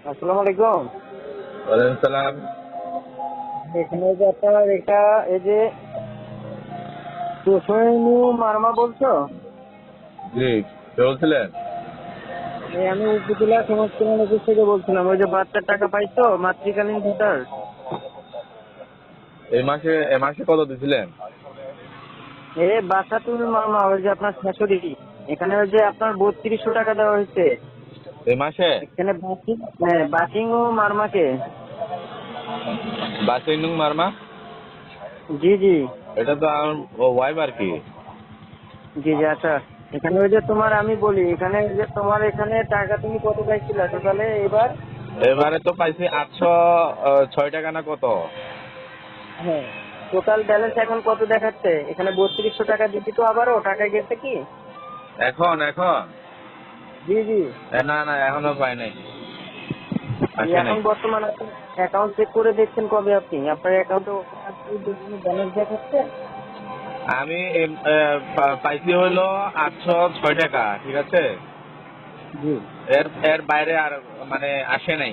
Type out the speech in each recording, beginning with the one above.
আসসালামু আলাইকুম। ওয়ালাইকুম সালাম। এখানে যে আপনার এটা এই যে তুষাইনু মার্মা বলছো? জি, কে বলছিলেন? আমি উপজেলা সমাজ কল্যাণ অফিস থেকে বলছিলাম। ওই যে বাচ্চার টাকা পাইছো মাতৃকালীন ভাতার? এ মাসে কত দিছিলেন? বাচ্চা তুমি মার্মা ওই যে আপনার শাশুড়ি, এখানে ওই যে আপনার 3200 টাকা দেওয়া হয়েছে। এই মাসে এখানে বাসিং, হ্যাঁ বাসিং ও মার্মাকে। বাসিনুং মারমা? জি জি এটা তো আমার ওয়াইফ আর কি। জি জি। আচ্ছা, এখানে ওই যে তোমার আমি বলি, এখানে ওই যে তোমার এখানে টাকা তুমি কত পাইছিলা টোটালে এবার? এবারে তো পাইছি 806 টাকা না কত? হ্যাঁ, টোটাল ব্যালেন্স এখন কত দেখাচ্ছে? এখানে 3200 টাকা দিচ্ছি তো আবারও টাকা গেছে কি? এখন জি জি। না না, এখনো পাই নাই, এই আসে নাই। এখন বর্তমান আপনি অ্যাকাউন্ট চেক করে দেখছেন কবে? আপনি আপনার অ্যাকাউন্টে ব্যালেন্স দেখাচ্ছে? আমি পাইছি হইলো 806 টাকা, ঠিক আছে। জি। এর এর বাইরে আর মানে আসে নাই।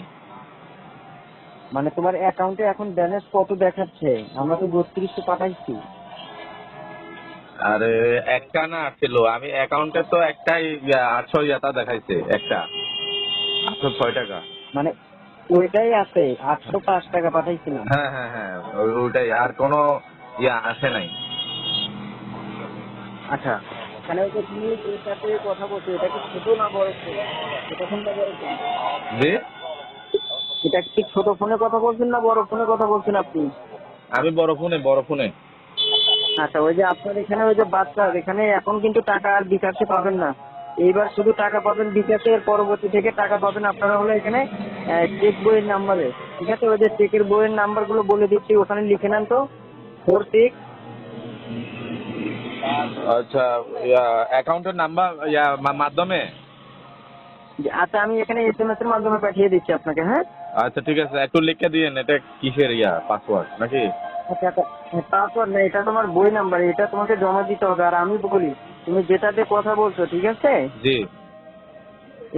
মানে তোমার অ্যাকাউন্টে এখন ব্যালেন্স কত দেখাচ্ছে? আমরা তো 3200 পাঠাইছি। আরে একটা না আসছিল, আমি অ্যাকাউন্টে তো একটাই 800 ইয়াতা দেখাইছে, একটা 806 টাকা। মানে ওইটাই আছে, 805 টাকা পাঠাইছিলাম। হ্যাঁ হ্যাঁ হ্যাঁ, ওইটাই, আর কোনো আসে নাই। আচ্ছা, এখানে ওই যে তুমি এর সাথে কথা বলছো, এটা কি ছোট না বড় ফোন? ছোট ফোন না বড় ফোন? জি, এটা কি ছোট ফোনে কথা বলছেন না বড় ফোনে কথা বলছেন আপনি? আমি বড় ফোনে। আচ্ছা, ওই যে আপনার এখানে ওই যে বাচ্চা, এখানে এখন কিন্তু টাকা আর বিকাশে পাবেন না। এইবার শুধু টাকা পাবেন বিকাশে, এর পরবর্তী থেকে টাকা পাবেন আপনারা হলো এখানে চেক বইয়ের নাম্বারে। ঠিক আছে, ওই যে চেকের বইয়ের নাম্বার গুলো বলে দিচ্ছি, ওখানে লিখে নেন তো। 46। আচ্ছা, অ্যাকাউন্টের নাম্বার মাধ্যমে। আচ্ছা, আমি এখানে SMS এর মাধ্যমে পাঠিয়ে দিচ্ছি আপনাকে, হ্যাঁ? আচ্ছা ঠিক আছে, একটু লিখে দিয়েন, এটা কিসের পাসওয়ার্ড নাকি? আচ্ছা আচ্ছা। তারপর না, এটা তোমার বই নাম্বার, এটা তোমাকে জমা দিতে হবে। আর আমি বলি, তুমি যেটাতে কথা বলছো, ঠিক আছে, জি।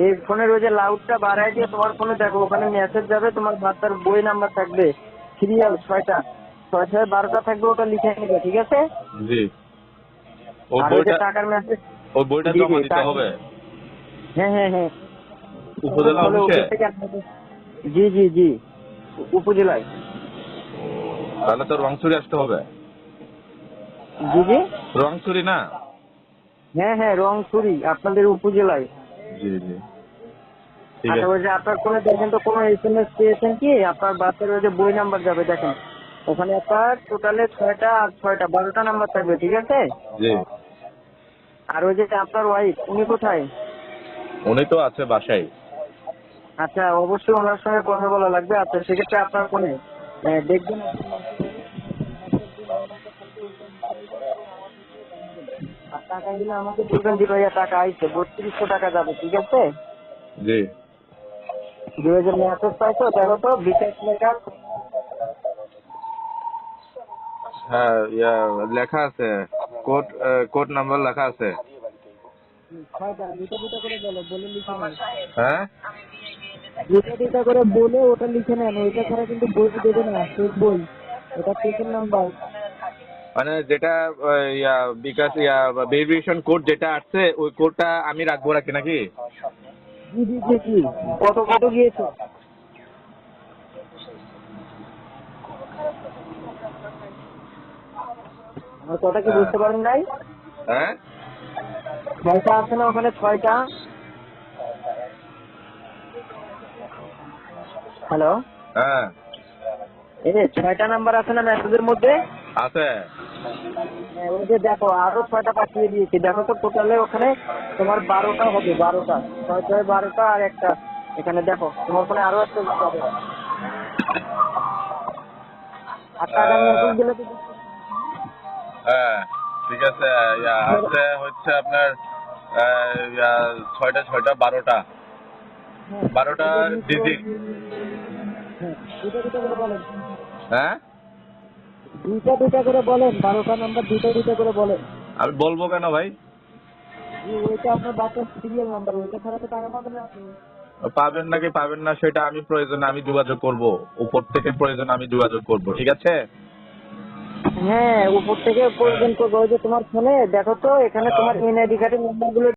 এই ফোনের ওই যে লাউডটা বাড়ায় দিয়ে তোমার ফোনে দেখো, ওখানে মেসেজ যাবে, তোমার বাচ্চার বই নাম্বার থাকবে, সিরিয়াল 6টা, 6 6 12টা থাকবে, ওটা লিখে নিবে, ঠিক আছে? জি, ওই আর ওই যে বইটা টাকার মেসেজ। ওই বইটা জি জি। জমা দিতে হবে হ্যাঁ হ্যাঁ হ্যাঁ। উপজেলা তাহলে অফিসে। অফিস থেকে আপনাকে। জি জি জি, উপজেলায়। তাহলে তো রংছড়ি আসতে হবে। জি জি। রংছড়ি না? হ্যাঁ হ্যাঁ, রংছড়ি আপনাদের উপজেলায়। জি জি, ঠিক আচ্ছা, আছে। ওই যে আপনার ফোনে দেখেন তো কোনো SMS পেয়েছেন কি? আপনার বাচ্চার ওই যে বই নাম্বার যাবে, দেখেন ওখানে আপনার টোটালে 6টা আর 6টা 12টা নাম্বার থাকবে, ঠিক আছে? জি, আর ওই যে আপনার ওয়াইফ, উনি কোথায়? উনি তো আছে বাসায়। আচ্ছা, অবশ্যই ওনার সঙ্গে কথা বলা লাগবে। আচ্ছা, সেক্ষেত্রে আপনার ফোনে দেখবেন আপনি message আসবে, বাচ্চার যে নাম্বারটা থাকবে ওইটা লিখে নেবেন এবং আমাদেরকে জানাবেন। আর টাকা দিলে আমাকে বলবেন যে ভাইয়া টাকা আইছে, 3200 টাকা যাবে, ঠিক আছে? জি, যে ওই যে মেসেজ পাইছো দেখো তো, বিকাশ লেখা। হ্যাঁ, লেখা আছে, কোড নাম্বার লেখা আছে। 6টা, দুটা দুটা করে বলো, বলে লিখে নেন। হ্যাঁ, দুটা দুটা করে বলে ওটা লিখে নেন। ওইটা ছাড়া কিন্তু বই দেবে না, চেক বই। এটা চেকের নাম্বার। মানে যেটা বিকাশ ভেরিফিকেশন কোড যেটা আসছে, ওই কোডটা আমি রাখবো রাখি নাকি? জি জি জি জি। কত কত গিয়েছে? আমার কথা কি হ্যাঁ বুঝতে পারেন নাই? হ্যাঁ 6টা আছে না ওখানে, 6টা? হ্যালো, হ্যাঁ, এই যে 6টা নাম্বার আছে না মেসেজের মধ্যে? আছে। হ্যাঁ, ওই যে দেখো আরো 6টা পাঠিয়ে দিয়েছি, দেখো তো টোটালে ওখানে তোমার 12টা হবে, 12টা। 6 6 12টা আর একটা। এখানে দেখো তোমার ফোনে আরো একটা হবে। আর টাকার মেসেজ দিলে তো হ্যাঁ ঠিক আছে, আছে হচ্ছে আপনার 6টা 6টা 12টা, হ্যাঁ 12টা ডিজিট। হ্যাঁ, দুটা দুটা করে বলেন। হ্যাঁ, দুইটা দুইটা করে বলেন, 12টা নাম্বার দুইটা দুইটা করে বলেন। আমি বলবো কেন ভাই? ওইটা আপনার বাচ্চার সিরিয়াল নাম্বার, ওইটা ছাড়া তো টাকা পাবেন না আপনি। পাবেন নাকি পাবেন না সেটা আমি প্রয়োজনে আমি যোগাযোগ করব, উপর থেকে প্রয়োজনে আমি যোগাযোগ করব, ঠিক আছে? হ্যাঁ, উপর থেকে প্রয়োজন করবো। ওই যে তোমার ফোনে দেখো তো, এখানে তোমার এনআইডি কার্ডের নাম্বার গুলো